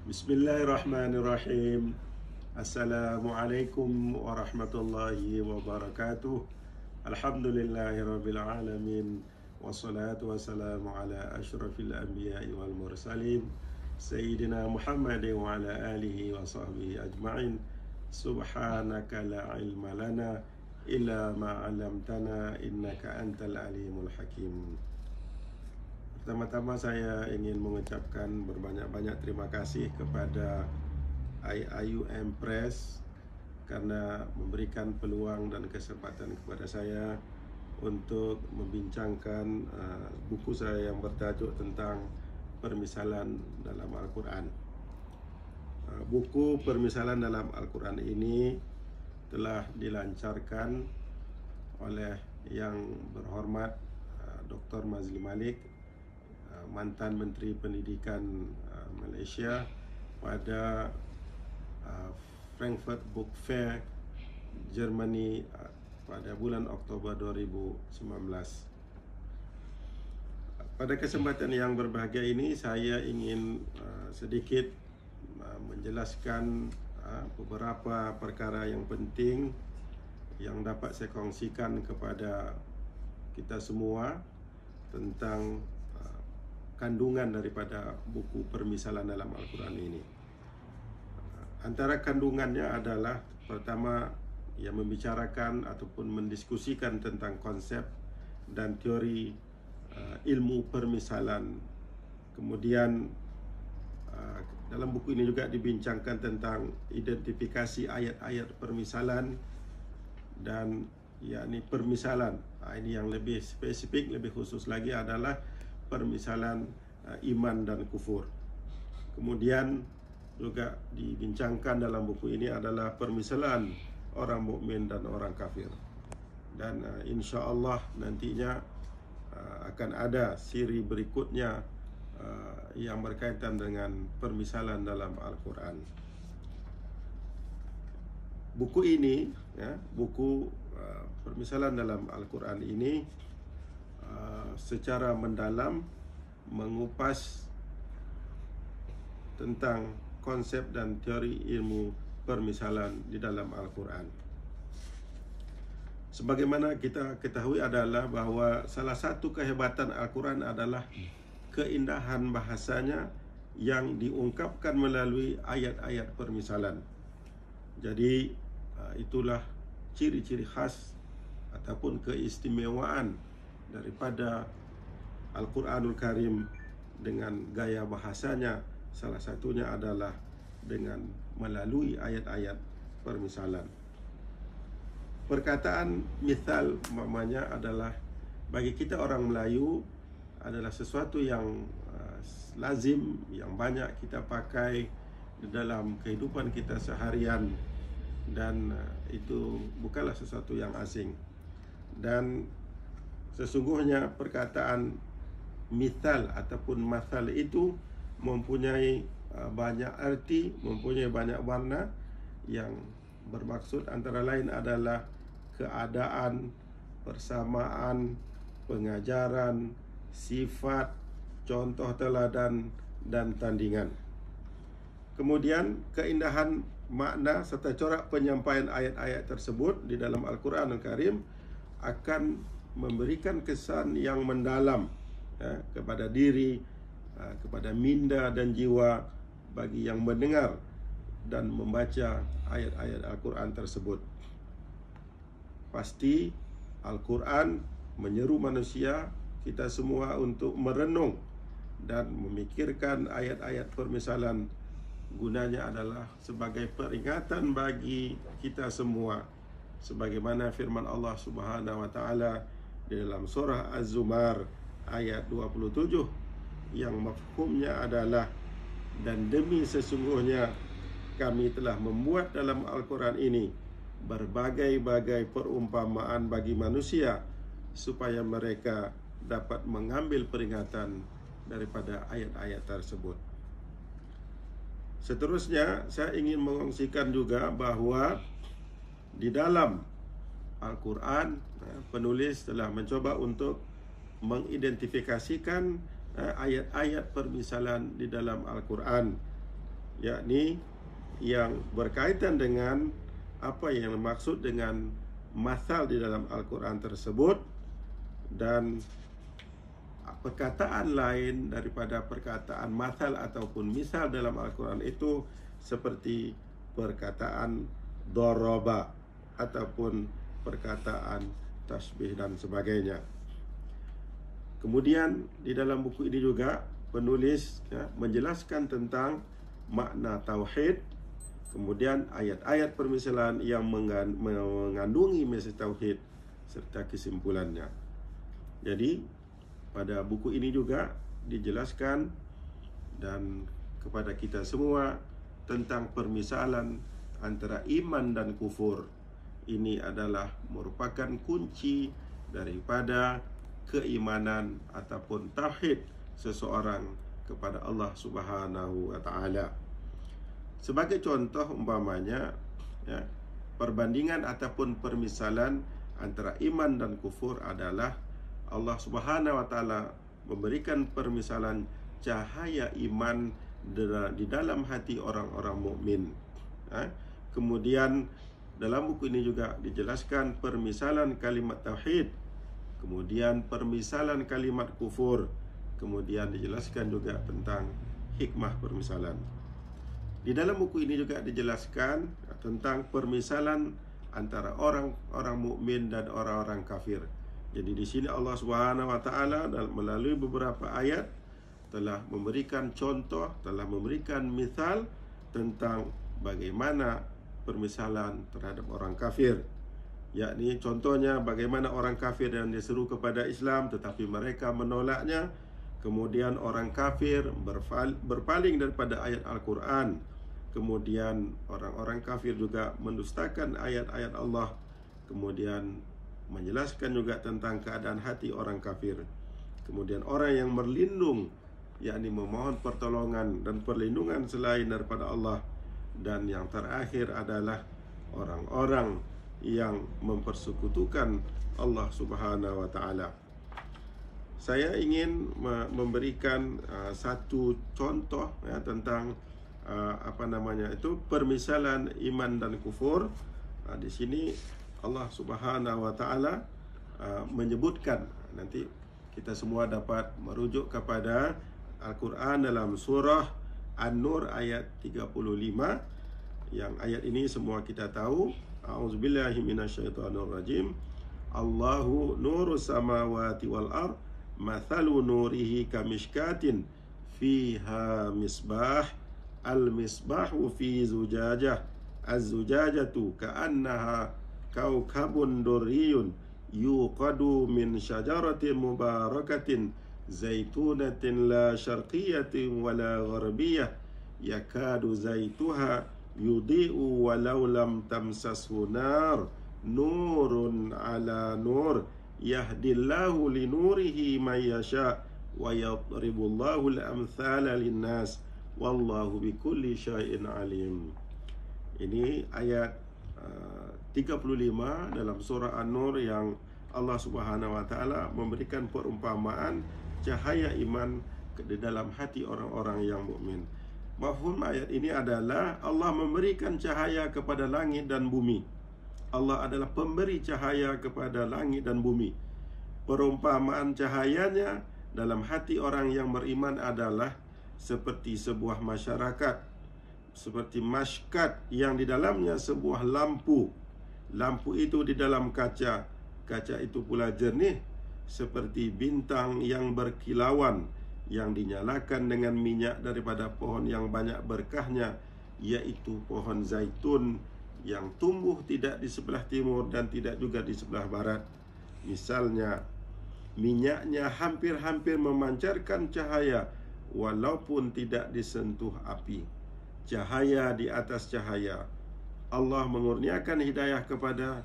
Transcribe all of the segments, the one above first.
Bismillahirrahmanirrahim. Assalamualaikum warahmatullahi wabarakatuh. Alhamdulillahirabbil alamin. Wassalatu wassalamu ala asyrafil anbiya'i wal mursalin Sayyidina Muhammadin wa ala alihi wa sahbihi ajma'in. Subhanaka la ilma lana illa ma 'allamtana innaka antal alimul hakim. Pertama-tama saya ingin mengucapkan berbanyak-banyak terima kasih kepada IIUM Press karena memberikan peluang dan kesempatan kepada saya untuk membincangkan buku saya yang bertajuk tentang permisalan dalam Al-Quran. Buku permisalan dalam Al-Quran ini telah dilancarkan oleh Yang Berhormat Dr. Mazli Malik, mantan Menteri Pendidikan Malaysia, pada Frankfurt Book Fair, Germany pada bulan Oktober 2019. Pada kesempatan yang berbahagia ini saya ingin sedikit menjelaskan beberapa perkara yang penting yang dapat saya kongsikan kepada kita semua tentang kandungan daripada buku permisalan dalam Al-Quran ini. Antara kandungannya adalah, pertama, yang membicarakan ataupun mendiskusikan tentang konsep dan teori ilmu permisalan. Kemudian dalam buku ini juga dibincangkan tentang identifikasi ayat-ayat permisalan dan yakni permisalan. Ini yang lebih spesifik, lebih khusus lagi adalah permisalan iman dan kufur. Kemudian juga dibincangkan dalam buku ini adalah permisalan orang mukmin dan orang kafir. Dan insya Allah nantinya akan ada siri berikutnya yang berkaitan dengan permisalan dalam Al-Quran. Buku ini, buku permisalan dalam Al-Quran ini secara mendalam mengupas tentang konsep dan teori ilmu permisalan di dalam Al-Quran. Sebagaimana kita ketahui adalah bahawa salah satu kehebatan Al-Quran adalah keindahan bahasanya yang diungkapkan melalui ayat-ayat permisalan. Jadi itulah ciri-ciri khas ataupun keistimewaan daripada Al-Quranul Karim dengan gaya bahasanya. Salah satunya adalah dengan melalui ayat-ayat permisalan. Perkataan misal umpamanya adalah bagi kita orang Melayu adalah sesuatu yang lazim, yang banyak kita pakai di dalam kehidupan kita seharian, dan itu bukanlah sesuatu yang asing. Dan sesungguhnya perkataan mithal ataupun mathal itu mempunyai banyak arti, mempunyai banyak warna yang bermaksud antara lain adalah keadaan, persamaan, pengajaran, sifat, contoh teladan, dan tandingan. Kemudian keindahan makna serta corak penyampaian ayat-ayat tersebut di dalam Al-Quranul Karim akan memberikan kesan yang mendalam kepada diri, kepada minda dan jiwa bagi yang mendengar dan membaca ayat-ayat Al-Quran tersebut. Pasti Al-Quran menyeru manusia, kita semua, untuk merenung dan memikirkan ayat-ayat permisalan. Gunanya adalah sebagai peringatan bagi kita semua, sebagaimana firman Allah Subhanahu wa taala di dalam surah Az-Zumar ayat 27 yang mafhumnya adalah, dan demi sesungguhnya kami telah membuat dalam Al-Quran ini berbagai-bagai perumpamaan bagi manusia supaya mereka dapat mengambil peringatan daripada ayat-ayat tersebut. Seterusnya saya ingin mengongsikan juga bahawa di dalam Al-Quran penulis telah mencoba untuk mengidentifikasikan ayat-ayat permisalan di dalam Al-Quran, yakni yang berkaitan dengan apa yang dimaksud dengan masal di dalam Al-Quran tersebut, dan perkataan lain daripada perkataan masal ataupun misal dalam Al-Quran itu seperti perkataan daraba ataupun perkataan tasbih dan sebagainya. Kemudian di dalam buku ini juga penulis menjelaskan tentang makna tauhid, kemudian ayat-ayat permisalan yang mengandungi mesej tauhid serta kesimpulannya. Jadi pada buku ini juga dijelaskan dan kepada kita semua tentang permisalan antara iman dan kufur. Ini adalah merupakan kunci daripada keimanan ataupun tauhid seseorang kepada Allah Subhanahu wa taala. Sebagai contoh umpamanya perbandingan ataupun permisalan antara iman dan kufur adalah Allah Subhanahu wa taala memberikan permisalan cahaya iman di dalam hati orang-orang mukmin. Kemudian dalam buku ini juga dijelaskan permisalan kalimat tauhid, kemudian permisalan kalimat kufur, kemudian dijelaskan juga tentang hikmah permisalan. Di dalam buku ini juga dijelaskan tentang permisalan antara orang-orang mukmin dan orang-orang kafir. Jadi di sini Allah Subhanahu wa taala melalui beberapa ayat telah memberikan contoh, telah memberikan misal tentang bagaimana permisalan terhadap orang kafir. Yakni contohnya bagaimana orang kafir yang diseru kepada Islam tetapi mereka menolaknya. Kemudian orang kafir berpaling daripada ayat Al-Quran. Kemudian orang-orang kafir juga mendustakan ayat-ayat Allah. Kemudian menjelaskan juga tentang keadaan hati orang kafir. Kemudian orang yang berlindung, yakni memohon pertolongan dan perlindungan selain daripada Allah. Dan yang terakhir adalah orang-orang yang mempersekutukan Allah Subhanahu wa taala. Saya ingin memberikan satu contoh tentang permisalan iman dan kufur. Di sini Allah Subhanahu wa taala menyebutkan, nanti kita semua dapat merujuk kepada Al-Quran dalam surah An-Nur ayat 35. Yang ayat ini semua kita tahu. A'udzubillahi minasyaitonirrajim. Allahu nurus samawati wal ard, mathalu nurihi kamishkatin fiha misbah, al-misbahu fi zujajah, az-zujajatu ka'annaha kaukabun durriyun yuqadu min syajaratin mubarakatin zaitunatin la syarqiyatin wala gharbiyah yakadu zaituha yudhi'u walau lam tamsashu nar nurun ala nur yahdillahu linurihi man yasha wa yadribullahu al-amthala linnas wallahu bikulli syai'in alim. Ini ayat 35 dalam surah An-Nur yang Allah Subhanahu wa taala memberikan perumpamaan cahaya iman di dalam hati orang-orang yang mukmin. Mafhum ayat ini adalah Allah memberikan cahaya kepada langit dan bumi. Allah adalah pemberi cahaya kepada langit dan bumi. Perumpamaan cahayanya dalam hati orang yang beriman adalah seperti sebuah masyarakat, seperti maskat yang di dalamnya sebuah lampu. Lampu itu di dalam kaca. Kaca itu pula jernih seperti bintang yang berkilauan yang dinyalakan dengan minyak daripada pohon yang banyak berkahnya, yaitu pohon zaitun yang tumbuh tidak di sebelah timur dan tidak juga di sebelah barat. Misalnya, minyaknya hampir-hampir memancarkan cahaya walaupun tidak disentuh api. Cahaya di atas cahaya. Allah mengurniakan hidayah kepada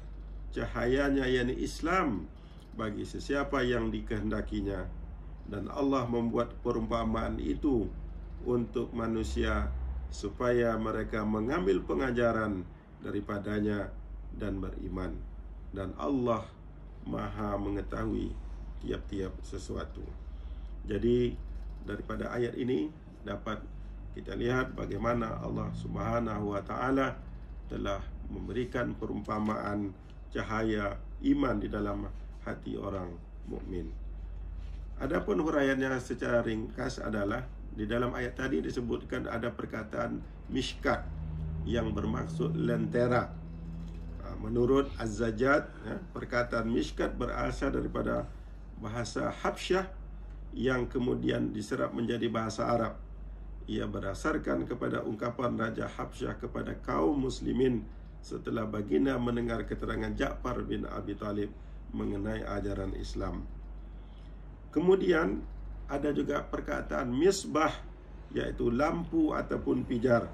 cahayanya, yakni Islam, bagi sesiapa yang dikehendakinya. Dan Allah membuat perumpamaan itu untuk manusia supaya mereka mengambil pengajaran daripadanya dan beriman. Dan Allah Maha mengetahui tiap-tiap sesuatu. Jadi daripada ayat ini dapat kita lihat bagaimana Allah Subhanahu wa taala telah memberikan perumpamaan cahaya iman di dalam hati orang mukmin. Adapun huraiannya secara ringkas adalah di dalam ayat tadi disebutkan ada perkataan mishkat yang bermaksud lentera. Menurut Az-Zajjaj, perkataan mishkat berasal daripada bahasa Habsyah yang kemudian diserap menjadi bahasa Arab. Ia berdasarkan kepada ungkapan Raja Habsyah kepada kaum muslimin setelah baginda mendengar keterangan Ja'far bin Abi Talib mengenai ajaran Islam. Kemudian ada juga perkataan misbah, yaitu lampu ataupun pijar.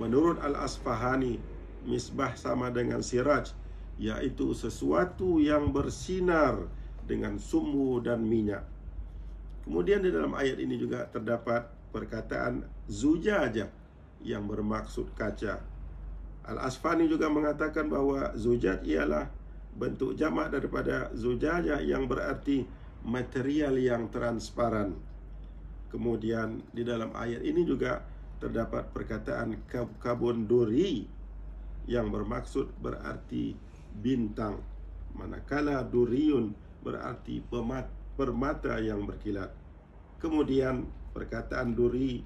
Menurut Al-Asfahani, misbah sama dengan siraj, yaitu sesuatu yang bersinar dengan sumbu dan minyak. Kemudian di dalam ayat ini juga terdapat perkataan zujajah yang bermaksud kaca. Al-Asfahani juga mengatakan bahawa zujaj ialah bentuk jamak daripada zujajah yang berarti material yang transparan. Kemudian di dalam ayat ini juga terdapat perkataan kabun duri yang bermaksud berarti bintang, manakala duriyun berarti permata yang berkilat. Kemudian perkataan duri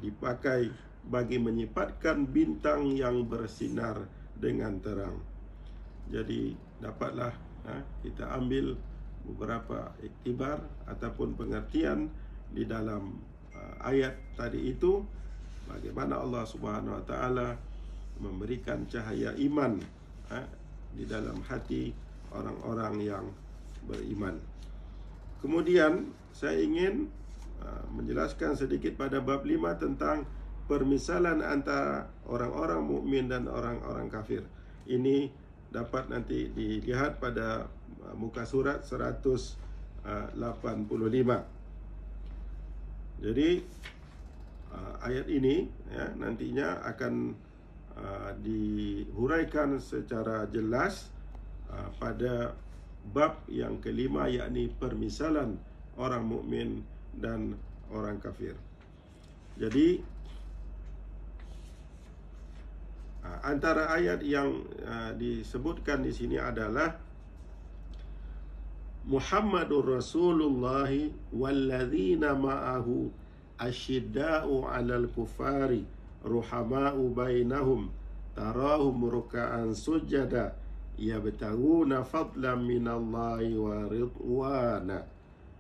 dipakai bagi menyifatkan bintang yang bersinar dengan terang. Jadi dapatlah kita ambil beberapa iktibar ataupun pengertian di dalam ayat tadi itu, bagaimana Allah Subhanahu wa taala memberikan cahaya iman di dalam hati orang-orang yang beriman. Kemudian saya ingin menjelaskan sedikit pada bab 5 tentang permisalan antara orang-orang mukmin dan orang-orang kafir. Ini dapat nanti dilihat pada muka surat 185. Jadi ayat ini nantinya akan dihuraikan secara jelas pada bab yang kelima, yakni permisalan orang mukmin dan orang kafir. Jadi antara ayat yang disebutkan di sini adalah Muhammadur Rasulullah walladzina ma'ahu asyidda'u 'alal kufari ruhama'u bainahum tarahum ruk'an sujada yabtaguna fadlan minallahi wa ridwana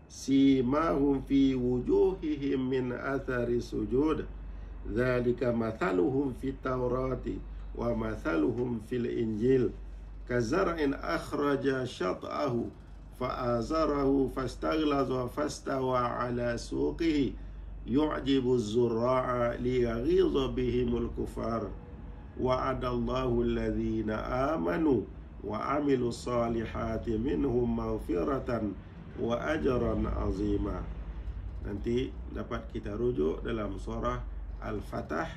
simahum fi wujuhihim min athari sujud dzalika mathaluhum fit taurati wa mathaluhum fil injil kazar'in akhraja syat'ahu fa'azarahu fastaghlaza fastawa ala suqihi yu'jibu az-zurra'a liyaghiza bihimul kufar wa'adallahu alladhina amanu wa 'amilus salihati minhum maghfiratan wa ajran 'azima. Nanti dapat kita rujuk dalam surah Al-Fatah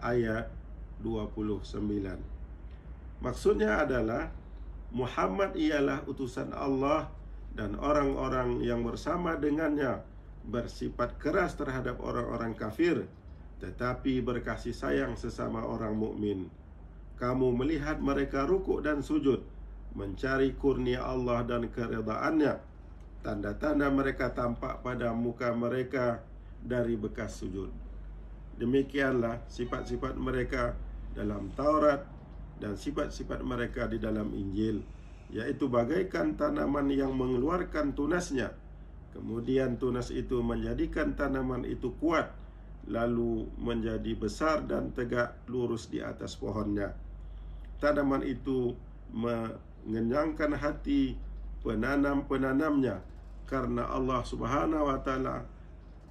ayat 29. Maksudnya adalah Muhammad ialah utusan Allah dan orang-orang yang bersama dengannya bersifat keras terhadap orang-orang kafir, tetapi berkasih sayang sesama orang mukmin. Kamu melihat mereka rukuk dan sujud, mencari kurnia Allah dan keredaannya. Tanda-tanda mereka tampak pada muka mereka dari bekas sujud. Demikianlah sifat-sifat mereka dalam Taurat dan sifat-sifat mereka di dalam Injil, yaitu bagaikan tanaman yang mengeluarkan tunasnya. Kemudian tunas itu menjadikan tanaman itu kuat, lalu menjadi besar dan tegak lurus di atas pohonnya. Tanaman itu mengenyangkan hati penanam-penanamnya, karena Allah Subhanahu wa taala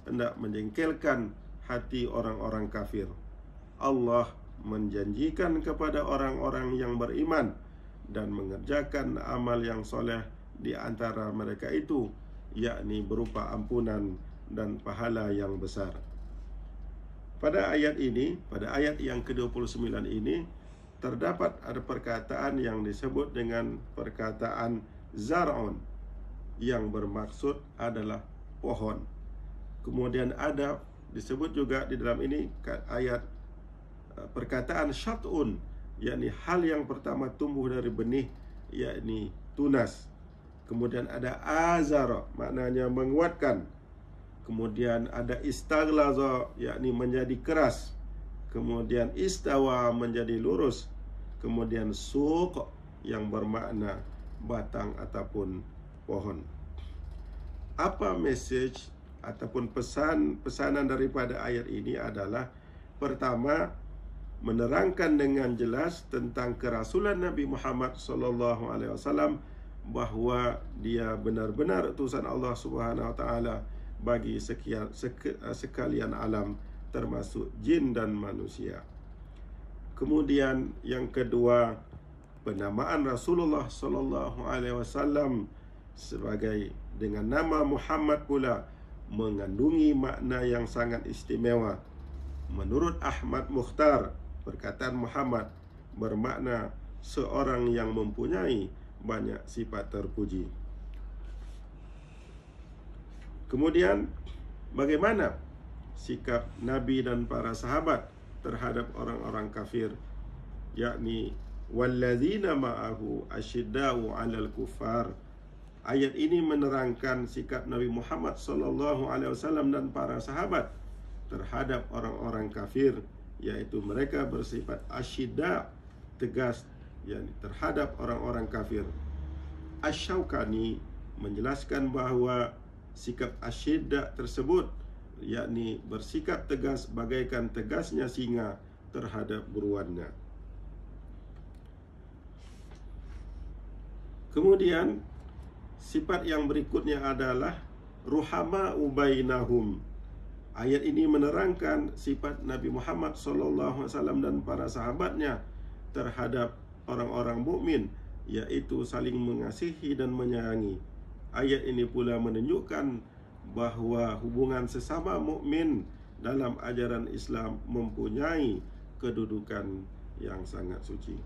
hendak menjengkelkan hati orang-orang kafir. Allah menjanjikan kepada orang-orang yang beriman dan mengerjakan amal yang soleh di antara mereka itu, yakni berupa ampunan dan pahala yang besar. Pada ayat ini, pada ayat yang ke-29 ini, terdapat ada perkataan yang disebut dengan perkataan zar'un, yang bermaksud adalah pohon. Kemudian ada disebut juga di dalam ini ayat perkataan syat'un, yakni hal yang pertama tumbuh dari benih, yakni tunas. Kemudian ada azara, maknanya menguatkan. Kemudian ada istaghlaza, yakni menjadi keras. Kemudian istawa, menjadi lurus. Kemudian suq, yang bermakna batang ataupun pohon. Apa message ataupun pesanan daripada ayat ini adalah, pertama, menerangkan dengan jelas tentang kerasulan Nabi Muhammad SAW, bahwa dia benar-benar utusan Allah Subhanahu wa taala bagi sekalian alam, termasuk jin dan manusia. Kemudian yang kedua, penamaan Rasulullah SAW sebagai dengan nama Muhammad pula mengandungi makna yang sangat istimewa. Menurut Ahmad Mukhtar, perkataan Muhammad bermakna seorang yang mempunyai banyak sifat terpuji. Kemudian, bagaimana sikap Nabi dan para sahabat terhadap orang-orang kafir, yakni walladzina ma'ahu asyidda'u 'alal kuffar. Ayat ini menerangkan sikap Nabi Muhammad SAW dan para sahabat terhadap orang-orang kafir, yaitu mereka bersifat asyidda, tegas, yakni terhadap orang-orang kafir. Asy-Syaukani menjelaskan bahawa sikap asyidda tersebut, yakni bersikap tegas bagaikan tegasnya singa terhadap buruannya. Kemudian sifat yang berikutnya adalah ruhama'u bainahum. Ayat ini menerangkan sifat Nabi Muhammad SAW dan para sahabatnya terhadap orang-orang mukmin, yaitu saling mengasihi dan menyayangi. Ayat ini pula menunjukkan bahawa hubungan sesama mukmin dalam ajaran Islam mempunyai kedudukan yang sangat suci.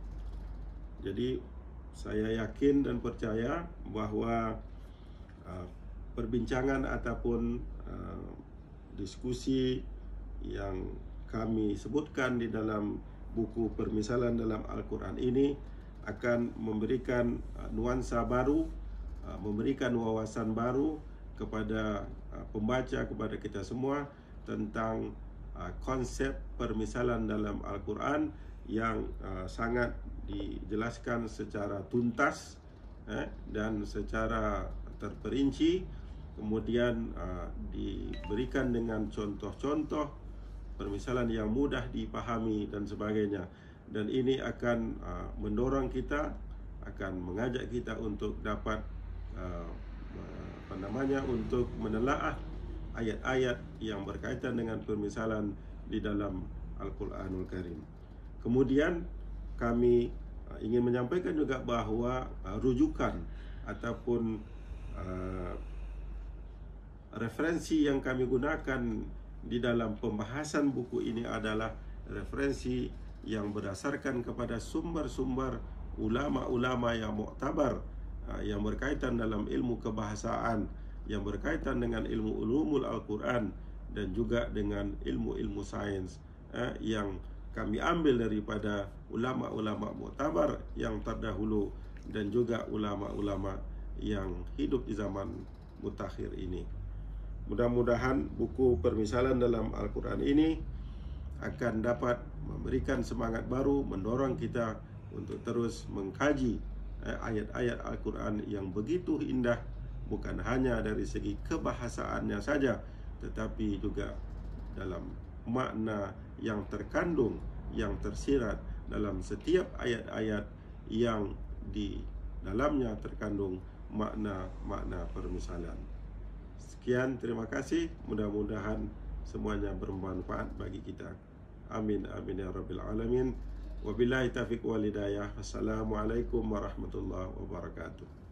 Jadi saya yakin dan percaya bahawa perbincangan ataupun diskusi yang kami sebutkan di dalam buku Permisalan dalam Al-Quran ini akan memberikan nuansa baru, memberikan wawasan baru kepada pembaca, kepada kita semua tentang konsep permisalan dalam Al-Quran yang sangat dijelaskan secara tuntas dan secara terperinci, kemudian diberikan dengan contoh-contoh permisalan yang mudah dipahami dan sebagainya. Dan ini akan mendorong kita, akan mengajak kita untuk dapat untuk menelaah ayat-ayat yang berkaitan dengan permisalan di dalam Al-Quranul Karim. Kemudian kami ingin menyampaikan juga bahawa rujukan ataupun referensi yang kami gunakan di dalam pembahasan buku ini adalah referensi yang berdasarkan kepada sumber-sumber ulama-ulama yang muktabar, yang berkaitan dalam ilmu kebahasaan, yang berkaitan dengan ilmu ulumul Al-Quran dan juga dengan ilmu-ilmu sains, yang kami ambil daripada ulama-ulama muktabar yang terdahulu dan juga ulama-ulama yang hidup di zaman mutakhir ini. Mudah-mudahan buku permisalan dalam Al-Quran ini akan dapat memberikan semangat baru, mendorong kita untuk terus mengkaji ayat-ayat Al-Quran yang begitu indah, bukan hanya dari segi kebahasaannya saja, tetapi juga dalam makna yang terkandung, yang tersirat dalam setiap ayat-ayat yang di dalamnya terkandung makna-makna permisalan. Sekian, terima kasih. Mudah-mudahan semuanya bermanfaat bagi kita. Amin, amin ya rabbil alamin. Wabillahi taufiq wal hidayah. Wassalamualaikum warahmatullahi wabarakatuh.